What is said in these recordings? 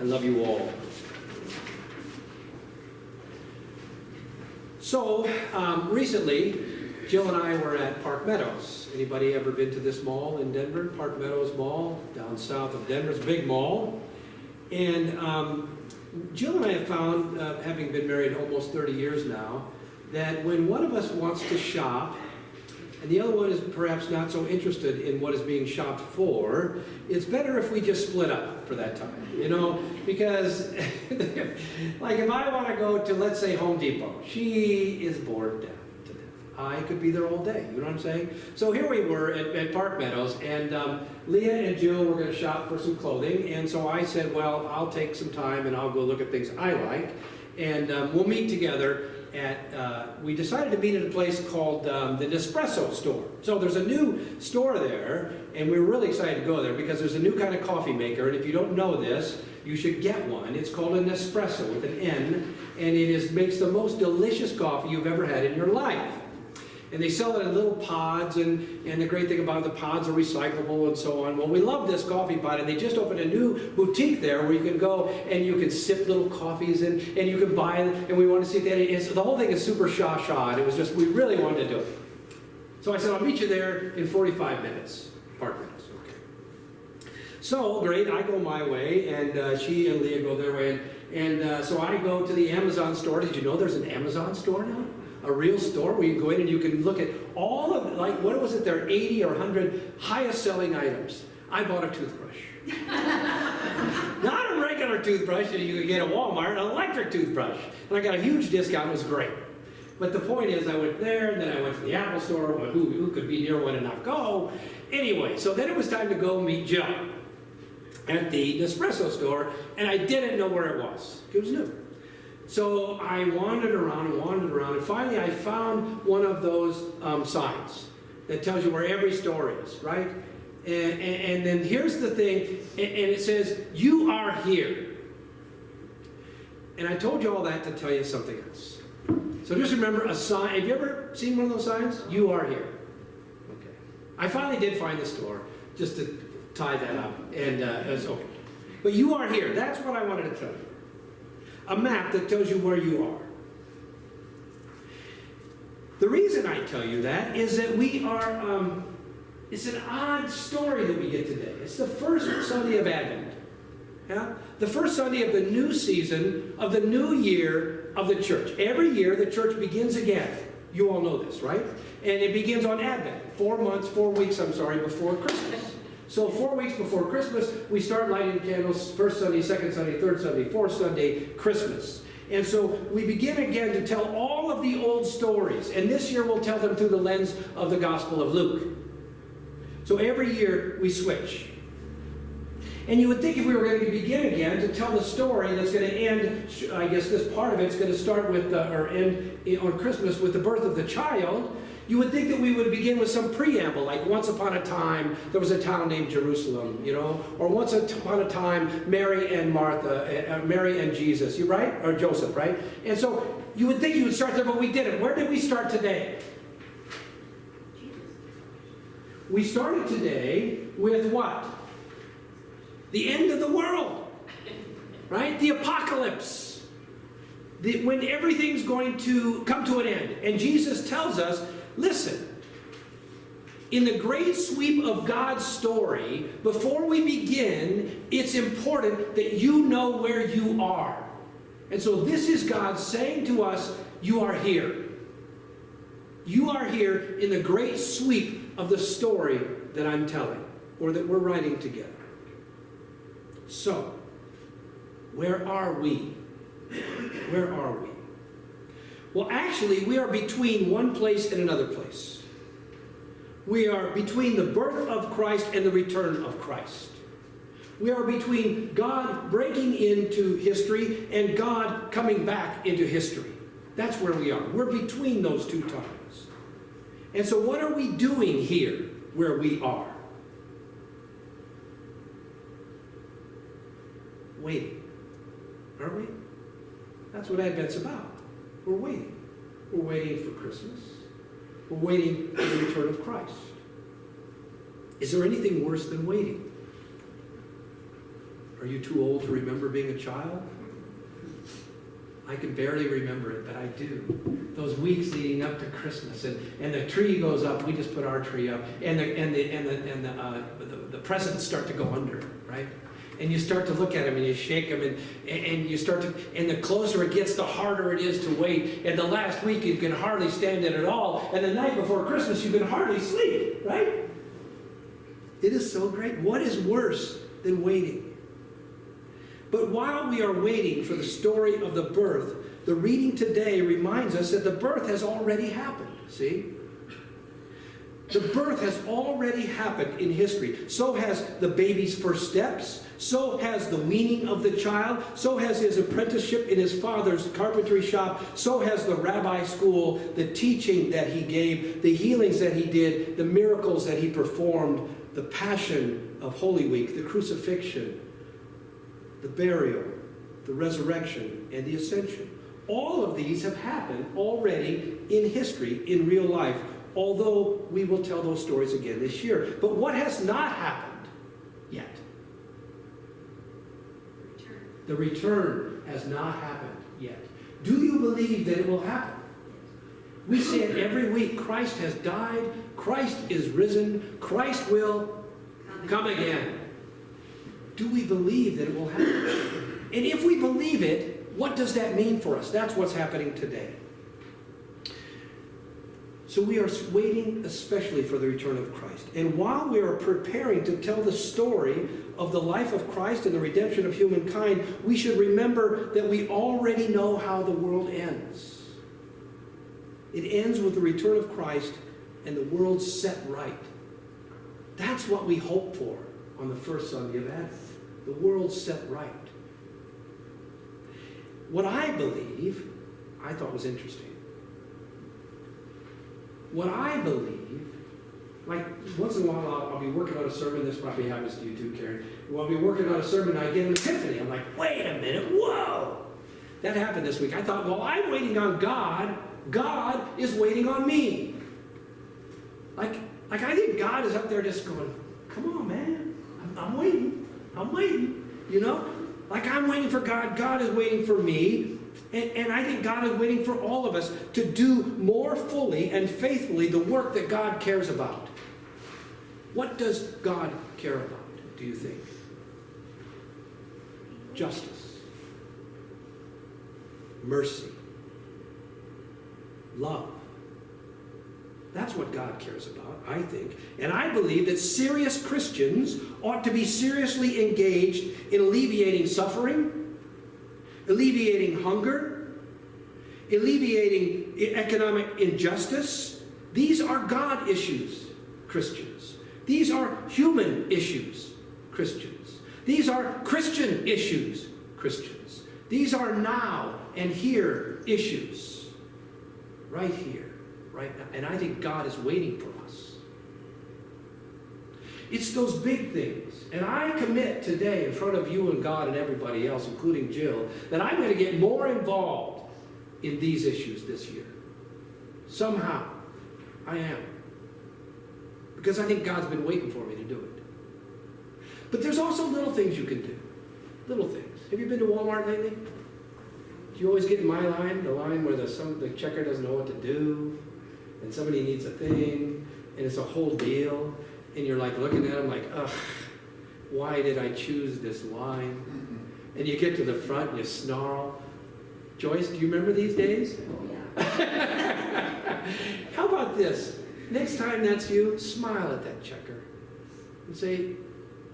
I love you all. So, recently, Jill and I were at Park Meadows. Anybody ever been to this mall in Denver? Park Meadows Mall, down south of Denver. It's a big mall. And Jill and I have found, having been married almost 30 years now, that when one of us wants to shop, and the other one is perhaps not so interested in what is being shopped for, it's better if we just split up for that time, you know? Because, like if I want to go to, let's say, Home Depot, she is bored down to death. I could be there all day, you know what I'm saying? So here we were at Park Meadows, and Leah and Jill were going to shop for some clothing, and so I said, well, I'll take some time and I'll go look at things I like, and we'll meet together at, we decided to meet at a place called the Nespresso store. So there's a new store there, and we were really excited to go there because there's a new kind of coffee maker, and if you don't know this, you should get one. It's called a Nespresso with an N, and it makes the most delicious coffee you've ever had in your life. And they sell it in little pods, and the great thing about it, the pods are recyclable and so on. Well, we love this coffee pod, and they just opened a new boutique there where you can go and you can sip little coffees and you can buy it, and we want to see that. The whole thing is super sha-sha, and it was just, we really wanted to do it. So I said, I'll meet you there in 45 minutes. Park Meadows, okay. So, great, I go my way, and she and Leah go their way, and so I go to the Amazon store. Did you know there's an Amazon store now? A real store where you go in and you can look at all of, like, what was it there, 80 or 100 highest selling items. I bought a toothbrush. Not a regular toothbrush that you could get at Walmart, an electric toothbrush. And I got a huge discount, it was great. But the point is, I went there, and then I went to the Apple store, who could be near one and not go? Anyway, so then it was time to go meet Jill at the Nespresso store, and I didn't know where it was. It was new. So I wandered around, and finally I found one of those signs that tells you where every store is, right? And then here's the thing, and it says, you are here. And I told you all that to tell you something else. So just remember a sign. Have you ever seen one of those signs? You are here. Okay. I finally did find the store, just to tie that up, and it's okay. But you are here. That's what I wanted to tell you. A map that tells you where you are. The reason I tell you that is that we are, it's an odd story that we get today. It's the first Sunday of Advent. Yeah? The first Sunday of the new season, of the new year of the church. Every year the church begins again. You all know this, right? And it begins on Advent. 4 weeks before Christmas. So 4 weeks before Christmas, we start lighting candles, first Sunday, second Sunday, third Sunday, fourth Sunday, Christmas. And so we begin again to tell all of the old stories. And this year we'll tell them through the lens of the Gospel of Luke. So every year we switch. And you would think if we were going to begin again to tell the story that's going to end, I guess this part of it's going to start with, or end on Christmas with the birth of the child, you would think that we would begin with some preamble, like once upon a time there was a town named Jerusalem, you know, or once upon a time Mary and Martha, Mary and Jesus, you right? Or Joseph, right? And so you would think you would start there, but we didn't. Where did we start today? We started today with what? The end of the world, right? The apocalypse. When everything's going to come to an end. And Jesus tells us, listen, in the great sweep of God's story, before we begin, it's important that you know where you are. And so this is God saying to us, you are here. You are here in the great sweep of the story that I'm telling, or that we're writing together. So, where are we? Where are we? Well, actually, we are between one place and another place. We are between the birth of Christ and the return of Christ. We are between God breaking into history and God coming back into history. That's where we are. We're between those two times. And so what are we doing here where we are? Waiting. Aren't we? That's what Advent's about. We're waiting. We're waiting for Christmas. We're waiting for the return of Christ. Is there anything worse than waiting? Are you too old to remember being a child? I can barely remember it, but I do. Those weeks leading up to Christmas, and the tree goes up. We just put our tree up, and the presents start to go under, right? And you start to look at them and you shake them, and you start to, and the closer it gets, the harder it is to wait. And the last week you can hardly stand it at all, and the night before Christmas you can hardly sleep, right? It is so great. What is worse than waiting? But while we are waiting for the story of the birth, the reading today reminds us that the birth has already happened. See? The birth has already happened in history. So has the baby's first steps. So has the weaning of the child. So has his apprenticeship in his father's carpentry shop. So has the rabbi school, the teaching that he gave, the healings that he did, the miracles that he performed, the passion of Holy Week, the crucifixion, the burial, the resurrection, and the ascension. All of these have happened already in history, in real life, although we will tell those stories again this year. But what has not happened yet? The return has not happened yet. Do you believe that it will happen? We say it every week. Christ has died. Christ is risen. Christ will come again. Do we believe that it will happen? And if we believe it, what does that mean for us? That's what's happening today. So we are waiting especially for the return of Christ. And while we are preparing to tell the story of the life of Christ and the redemption of humankind, we should remember that we already know how the world ends. It ends with the return of Christ and the world set right. That's what we hope for on the first Sunday of Advent. The world set right. What I believe, I thought was interesting. What I believe, like once in a while I'll be working on a sermon, this probably happens to you too, Karen. I'll be working on a sermon and I get an epiphany. I'm like, wait a minute, whoa! That happened this week. I thought, well, I'm waiting on God. God is waiting on me. Like I think God is up there just going, come on, man. I'm waiting. I'm waiting. You know? Like I'm waiting for God. God is waiting for me. And I think God is waiting for all of us to do more fully and faithfully the work that God cares about. What does God care about, do you think? Justice. Mercy. Love. That's what God cares about, I think. And I believe that serious Christians ought to be seriously engaged in alleviating suffering, alleviating hunger, alleviating economic injustice. These are God issues, Christians. These are human issues, Christians. These are Christian issues, Christians. These are now and here issues. Right here, right now. And I think God is waiting for us. It's those big things. And I commit today in front of you and God and everybody else, including Jill, that I'm going to get more involved in these issues this year. Somehow. I am. Because I think God's been waiting for me to do it. But there's also little things you can do. Little things. Have you been to Walmart lately? Do you always get in my line, the line where the checker doesn't know what to do, and somebody needs a thing, and it's a whole deal, and you're like looking at them like, ugh, why did I choose this line? And you get to the front and you snarl. Joyce, do you remember these days? Oh, yeah. How about this? Next time that's you, smile at that checker and say,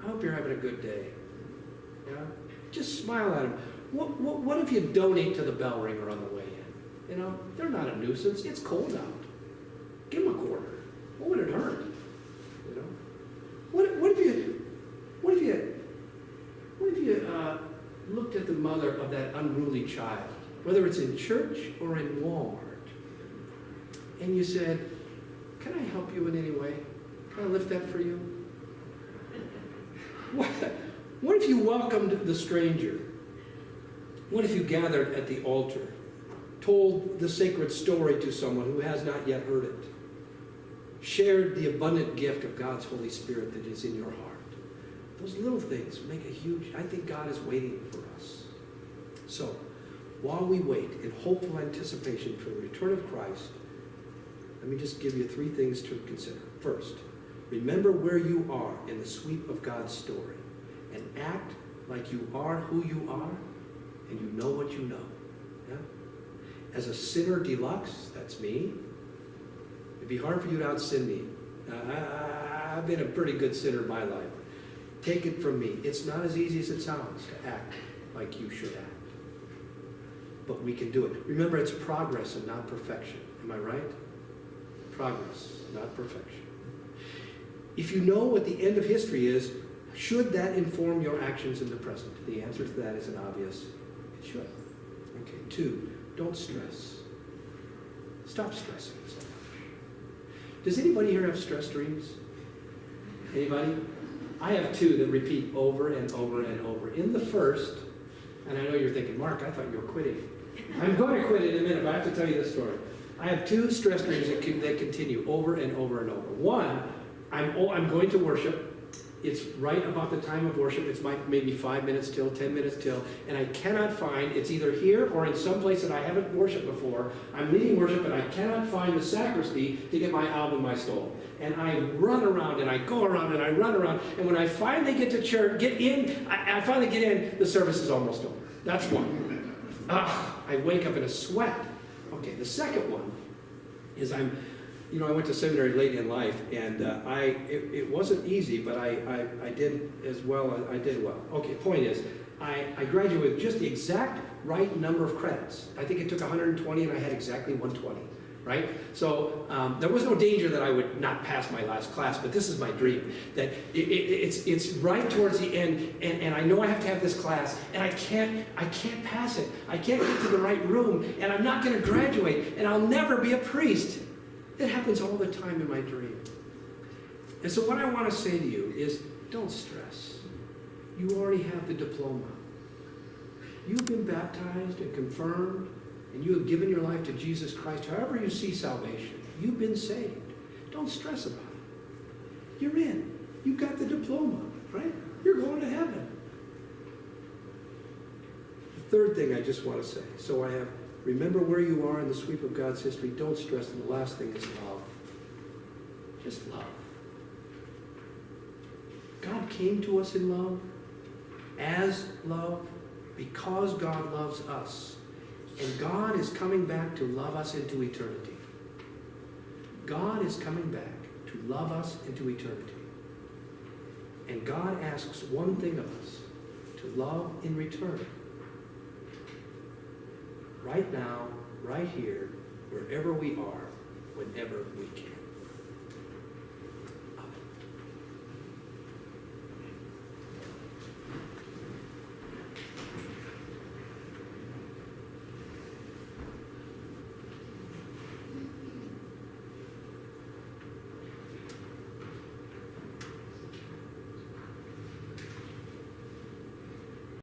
I hope you're having a good day. Yeah? Just smile at him. What if you donate to the bell ringer on the way in? You know, they're not a nuisance. It's cold out. Give them a quarter. What would it hurt? You know? What if you looked at the mother of that unruly child, whether it's in church or in Walmart, and you said, can I help you in any way? Can I lift that for you? What if you welcomed the stranger? What if you gathered at the altar, told the sacred story to someone who has not yet heard it, shared the abundant gift of God's Holy Spirit that is in your heart? Those little things make a huge, I think God is waiting for us. So, while we wait in hopeful anticipation for the return of Christ, let me just give you 3 things to consider. First, remember where you are in the sweep of God's story and act like you are who you are and you know what you know. Yeah? As a sinner deluxe, that's me. It'd be hard for you to out-sin me. I've been a pretty good sinner in my life. Take it from me. It's not as easy as it sounds to act like you should act. But we can do it. Remember, it's progress and not perfection. Am I right? Progress, not perfection. If you know what the end of history is, should that inform your actions in the present? The answer to that is an obvious, it should. Okay, 2, don't stress. Stop stressing so much. Does anybody here have stress dreams? Anybody? I have 2 that repeat over and over and over. In the first, and I know you're thinking, Mark, I thought you were quitting. I'm going to quit in a minute, but I have to tell you this story. I have 2 stress dreams that continue over and over and over. One, I'm going to worship. It's right about the time of worship. It's maybe 5 minutes till, 10 minutes till, and I cannot find, it's either here or in some place that I haven't worshiped before. I'm leading worship, and I cannot find the sacristy to get my album I stole. And I run around, and I go around, and I run around, and when I finally get to church, I finally get in, the service is almost over. That's one. I wake up in a sweat. Okay, the second one is I went to seminary late in life, and it wasn't easy, but I did as well. I did well. Okay, point is, I graduated with just the exact right number of credits. I think it took 120, and I had exactly 120, right? So there was no danger that I would not pass my last class, but this is my dream, that it's right towards the end, and I know I have to have this class, and I can't pass it. I can't get to the right room, and I'm not going to graduate, and I'll never be a priest. It happens all the time in my dream. And so what I want to say to you is, don't stress. You already have the diploma. You've been baptized and confirmed, and you have given your life to Jesus Christ. However you see salvation, you've been saved. Don't stress about it. You're in. You got the diploma, right? You're going to heaven. The third thing I just want to say, so I have, remember where you are in the sweep of God's history. Don't stress. And the last thing is love. Just love. God came to us in love, as love, because God loves us. And God is coming back to love us into eternity. God is coming back to love us into eternity. And God asks one thing of us, to love in return. Right now, right here, wherever we are, whenever we can.